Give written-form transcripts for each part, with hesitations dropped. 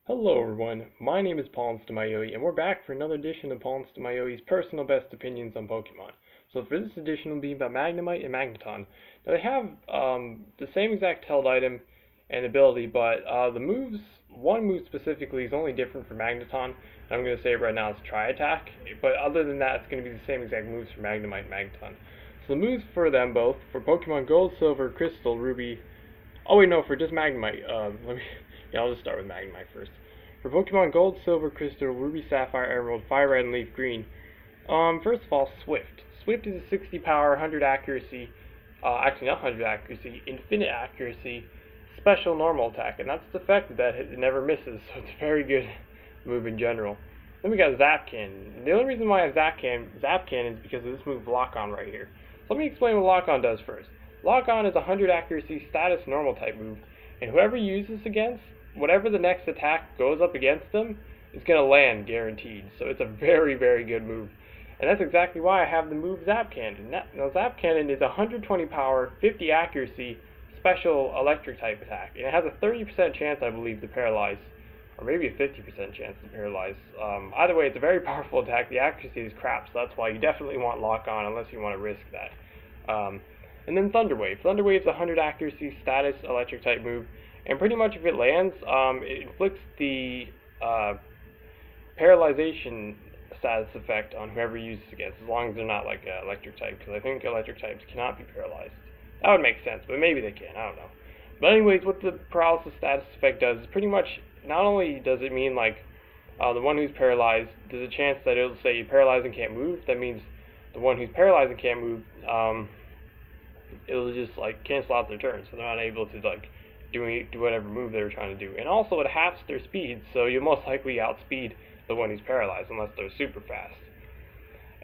Hello everyone, my name is PauLInstaMyooin's, and we're back for another edition of PauLInstaMyooin's personal best opinions on Pokemon. So for this edition will be about Magnemite and Magneton. Now they have the same exact held item and ability, but one move specifically is only different for Magneton, and I'm going to say it right now, it's Tri-Attack, but other than that it's going to be the same exact moves for Magnemite and Magneton. So the moves for them both, for Pokemon Gold, Silver, Crystal, Ruby, oh wait, no, for just Magnemite. I'll just start with Magnemite first. For Pokemon Gold, Silver, Crystal, Ruby, Sapphire, Emerald, Fire Red, and Leaf Green. First of all, Swift. Swift is a 60 power, 100 accuracy, actually not 100 accuracy, infinite accuracy, special normal attack, and that's the fact that it never misses, so it's a very good move in general. Then we got Zap Cannon. The only reason why I have Zap Cannon is because of this move Lock On right here. So let me explain what Lock On does first. Lock On is a 100 accuracy status normal type move, and whoever uses this against, whatever the next attack goes up against them, is going to land guaranteed. So it's a very, very good move. And that's exactly why I have the move Zap Cannon. Now Zap Cannon is 120 power, 50 accuracy, special electric type attack. And it has a 30% chance, I believe, to paralyze. Or maybe a 50% chance to paralyze. Either way, it's a very powerful attack. The accuracy is crap, so that's why you definitely want Lock On unless you want to risk that. And then Thunder Wave. Thunder Wave is a 100 accuracy status electric type move, and pretty much if it lands, it inflicts the paralyzation status effect on whoever uses against, as long as they're not like electric type, because I think electric types cannot be paralyzed. That would make sense, but maybe they can, I don't know. But anyways, what the paralysis status effect does is pretty much, not only does it mean like the one who's paralyzed, there's a chance that it'll say paralyzed and can't move. That means the one who's paralyzed and can't move, it'll just like cancel out their turn, so they're not able to like do whatever move they were trying to do. And also it halves their speed, so you'll most likely outspeed the one who's paralyzed unless they're super fast.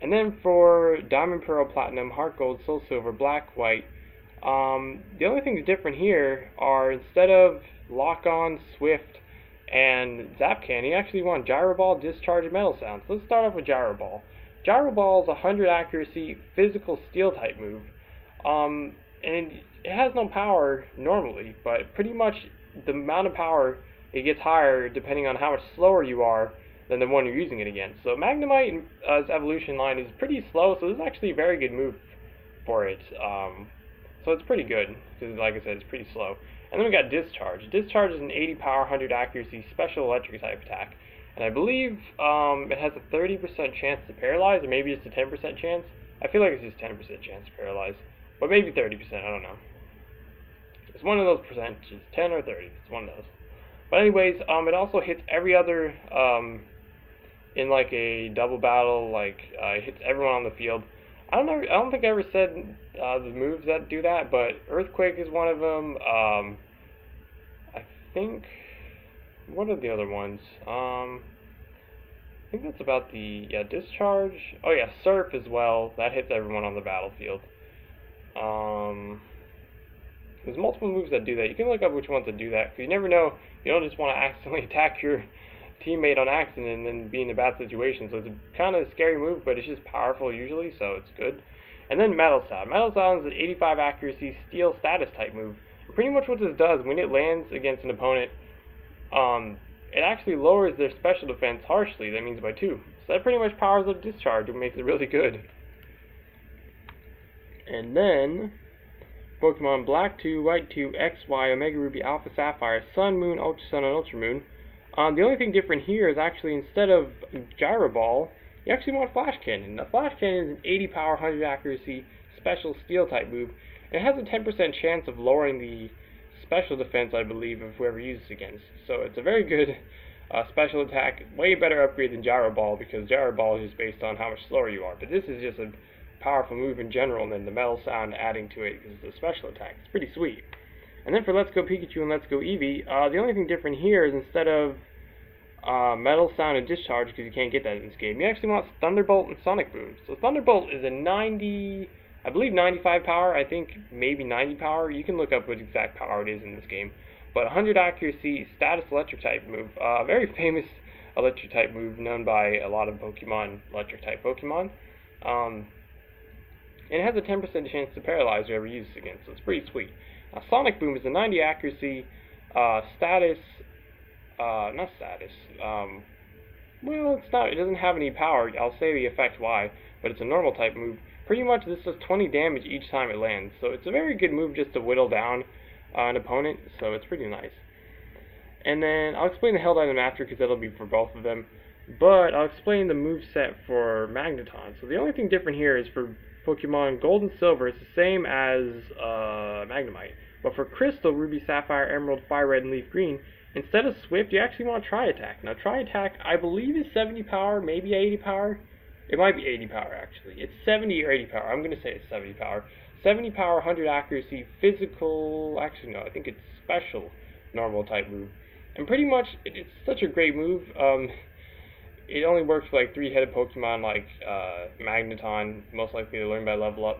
And then for Diamond, Pearl, Platinum, Heart Gold, Soul Silver, Black, White, the only things different here are instead of Lock On, Swift, and Zap Cannon, you actually want Gyro Ball, Discharge, and Metal Sound. So let's start off with Gyro Ball. Gyro Ball is a 100 accuracy physical steel type move. And it has no power normally, but pretty much the amount of power, it gets higher depending on how much slower you are than the one you're using it against. So Magnemite's evolution line is pretty slow, so this is actually a very good move for it. So it's pretty good, because like I said, it's pretty slow. And then we got Discharge. Discharge is an 80 power, 100 accuracy, special electric type attack. And I believe it has a 30% chance to paralyze, or maybe it's a 10% chance. I feel like it's just 10% chance to paralyze. But maybe 30%, I don't know. It's one of those percentages, 10 or 30, it's one of those. But anyways, it also hits every other, in like a double battle, like, it hits everyone on the field. I don't think I ever said the moves that do that, but Earthquake is one of them. I think, what are the other ones? I think that's about the, Discharge. Oh yeah, Surf as well, that hits everyone on the battlefield. There's multiple moves that do that. You can look up which ones that do that, because you never know. You don't just want to accidentally attack your teammate on accident and then be in a bad situation. So it's a kind of scary move, but it's just powerful usually, so it's good. And then Metal Sound. Metal Sound is an 85 accuracy steel status type move. And pretty much what this does, when it lands against an opponent, it actually lowers their special defense harshly. That means by 2. So that pretty much powers up Discharge, and makes it really good. And then Pokemon Black 2, White 2, X, Y, Omega Ruby, Alpha Sapphire, Sun, Moon, Ultra Sun, and Ultra Moon. The only thing different here is actually instead of Gyro Ball, you actually want Flash Cannon. Now Flash Cannon is an 80 power, 100 accuracy, special steel type move. It has a 10% chance of lowering the special defense, I believe, of whoever uses it against. So it's a very good special attack, way better upgrade than Gyro Ball, because Gyro Ball is just based on how much slower you are. But this is just a powerful move in general, and then the Metal Sound adding to it because it's a special attack. It's pretty sweet. And then for Let's Go Pikachu and Let's Go Eevee, the only thing different here is instead of Metal Sound and Discharge, because you can't get that in this game, you actually want Thunderbolt and Sonic Boom. So Thunderbolt is a 90, I believe 95 power, I think maybe 90 power. You can look up what exact power it is in this game. But 100 accuracy, status electric type move. Very famous electric type move, known by a lot of Pokemon, electric type Pokemon. And it has a 10% chance to paralyze whoever uses it against, so it's pretty sweet. Sonic Boom is a 90 accuracy, status not status. Well, it's not. It doesn't have any power. I'll say the effect why, but it's a normal type move. Pretty much, this does 20 damage each time it lands, so it's a very good move just to whittle down an opponent. So it's pretty nice. And then I'll explain the held item after because that'll be for both of them. But I'll explain the move set for Magneton. So the only thing different here is for Pokemon Gold and Silver, it's the same as Magnemite. But for Crystal, Ruby, Sapphire, Emerald, Fire Red, and Leaf Green, instead of Swift, you actually want Tri Attack. Now, Tri Attack, I believe, is 70 power, maybe 80 power. It might be 80 power, actually. It's 70 or 80 power. I'm going to say it's 70 power. 70 power, 100 accuracy, physical. Actually, no, I think it's special normal type move. And pretty much, it's such a great move. It only works for like 3-headed Pokemon like Magneton, most likely to learn by level up.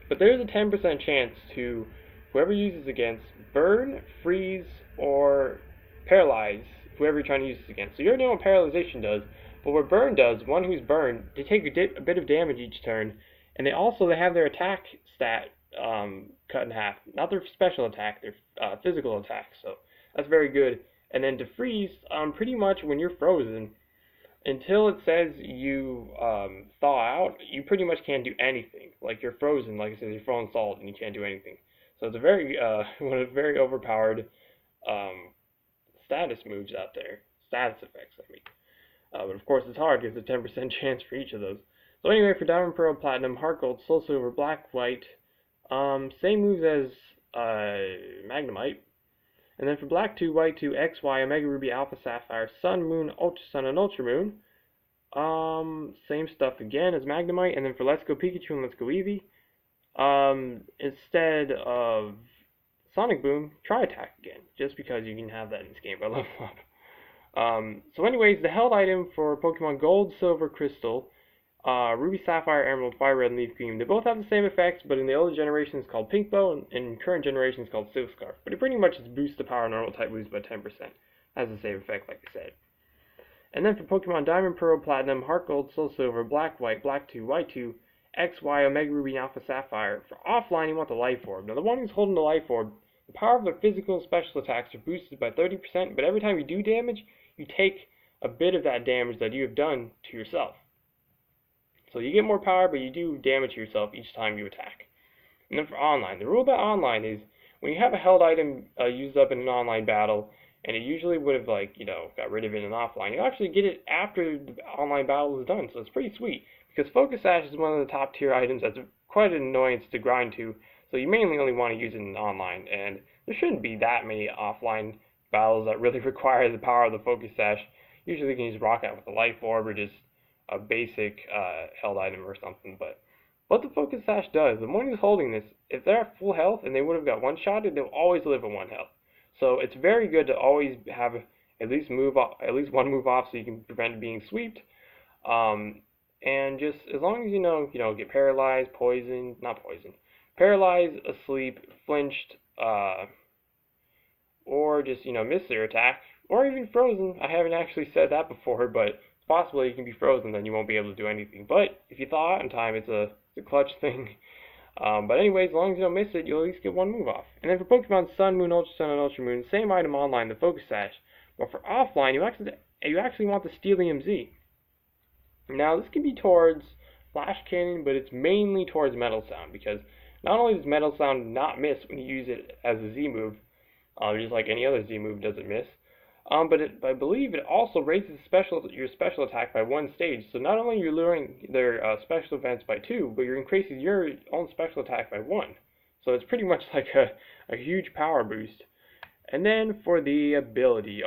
But there's a 10% chance to whoever uses against burn, freeze, or paralyze whoever you're trying to use this against. So you already know what paralyzation does, but what burn does, one who's burned, they take a bit of damage each turn, and they have their attack stat cut in half. Not their special attack, their physical attack. So that's very good. And then to freeze, pretty much when you're frozen, until it says you thaw out, you pretty much can't do anything. Like you're frozen, like it says you're frozen solid, and you can't do anything. So it's a very one of the very overpowered status moves out there. Status effects, I mean. But of course it's hard because there's a 10% chance for each of those. So anyway, for Diamond, Pearl, Platinum, Heart Gold, Soul Silver, Black, White, same moves as Magnemite. And then for Black 2, White 2, X, Y, Omega Ruby, Alpha Sapphire, Sun, Moon, Ultra Sun, and Ultra Moon. Same stuff again as Magnemite. And then for Let's Go Pikachu and Let's Go Eevee, instead of Sonic Boom, Tri Attack again, just because you can have that in this game by level up. So anyways, the held item for Pokemon Gold, Silver, Crystal, Ruby, Sapphire, Emerald, Fire Red, and Leaf Green, they both have the same effects, but in the older generation it's called Pink Bow, and in current generation it's called Silk Scarf. But it pretty much just boosts the power normal type moves by 10%. Has the same effect, like I said. And then for Pokemon Diamond, Pearl, Platinum, Heart Gold, Soul Silver, Black, White, Black 2, White 2, X, Y, Omega Ruby, and Alpha Sapphire, for offline you want the Life Orb. Now the one who's holding the Life Orb, the power of their physical and special attacks are boosted by 30%, but every time you do damage, you take a bit of that damage that you have done to yourself. So you get more power, but you do damage to yourself each time you attack. And then for online, the rule about online is when you have a held item used up in an online battle, and it usually would have got rid of it in offline, you actually get it after the online battle is done. So it's pretty sweet because Focus Sash is one of the top tier items that's quite an annoyance to grind to. So you mainly only want to use it in online, and there shouldn't be that many offline battles that really require the power of the Focus Sash. Usually you can use Rock Out with a Life Orb or just a basic held item or something. But what the Focus Sash does, the one who's holding this, if they're at full health and they would have got one-shotted, they'll always live at 1 health. So it's very good to always have at least one move off so you can prevent being sweeped. And just as long as you know, get paralyzed, paralyzed, asleep, flinched, or just miss their attack, or even frozen. I haven't actually said that before, but it's possible you can be frozen, then you won't be able to do anything. But if you thaw out in time, it's a clutch thing. But anyways, as long as you don't miss it, you'll at least get one move off. And then for Pokemon Sun, Moon, Ultra Sun, and Ultra Moon, same item online, the Focus Sash. But for offline, you actually want the Steelium Z. Now this can be towards Flash Cannon, but it's mainly towards Metal Sound, because not only does Metal Sound not miss when you use it as a Z move, just like any other Z move doesn't miss, but I believe it also raises your special attack by 1 stage. So not only are you lowering their special events by 2, but you're increasing your own special attack by 1. So it's pretty much like a huge power boost. And then for the ability,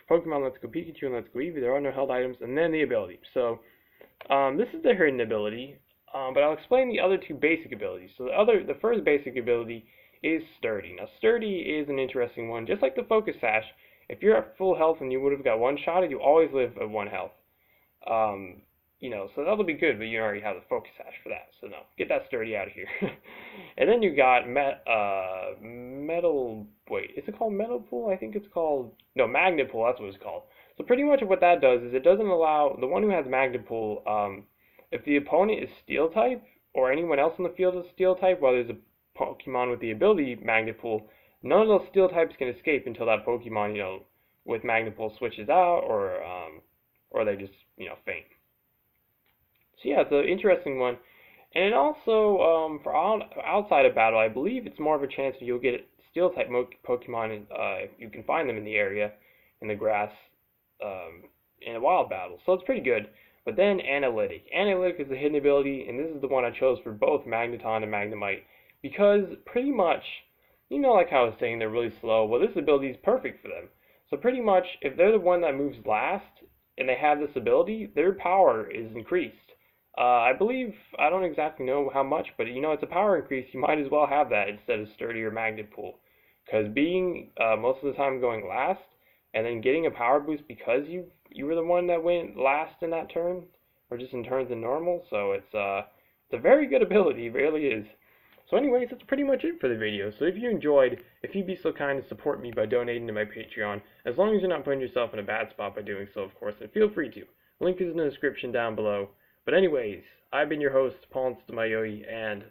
for Pokemon Let's Go Pikachu and Let's Go Eevee, there are no held items, and then the ability. So this is the hidden ability, but I'll explain the other 2 basic abilities. So the first basic ability is Sturdy. Now Sturdy is an interesting one, just like the Focus Sash. If you're at full health and you would have got one-shotted, you always live at 1 health. So that'll be good, but you already have the Focus Sash for that. So no, get that Sturdy out of here. And then you got is it called Metal Pool? I think it's called, no, Magnet Pool, that's what it's called. So pretty much what that does is it doesn't allow, the one who has Magnet Pool, if the opponent is Steel type, or anyone else in the field is Steel type, while there's a Pokemon with the ability Magnet Pool, none of those Steel types can escape until that Pokemon, with Magnapul switches out, or they just, faint. So yeah, it's an interesting one. And it also, for outside of battle, I believe it's more of a chance that you'll get Steel-type Pokemon, you can find them in the area, in the grass, in a wild battle. So it's pretty good. But then Analytic. Analytic is a hidden ability, and this is the one I chose for both Magneton and Magnemite. Because pretty much, like how I was saying, they're really slow. Well, this ability is perfect for them. So pretty much, if they're the one that moves last, and they have this ability, their power is increased. I believe, I don't exactly know how much, but it's a power increase. You might as well have that instead of sturdier Magnepool. Because being most of the time going last, and then getting a power boost because you were the one that went last in that turn, or just in turns in normal, so it's a very good ability, it really is. So anyways, that's pretty much it for the video. So if you enjoyed, if you'd be so kind to support me by donating to my Patreon, as long as you're not putting yourself in a bad spot by doing so, of course, then feel free to. Link is in the description down below. But anyways, I've been your host, PauLInstaMyooin's, and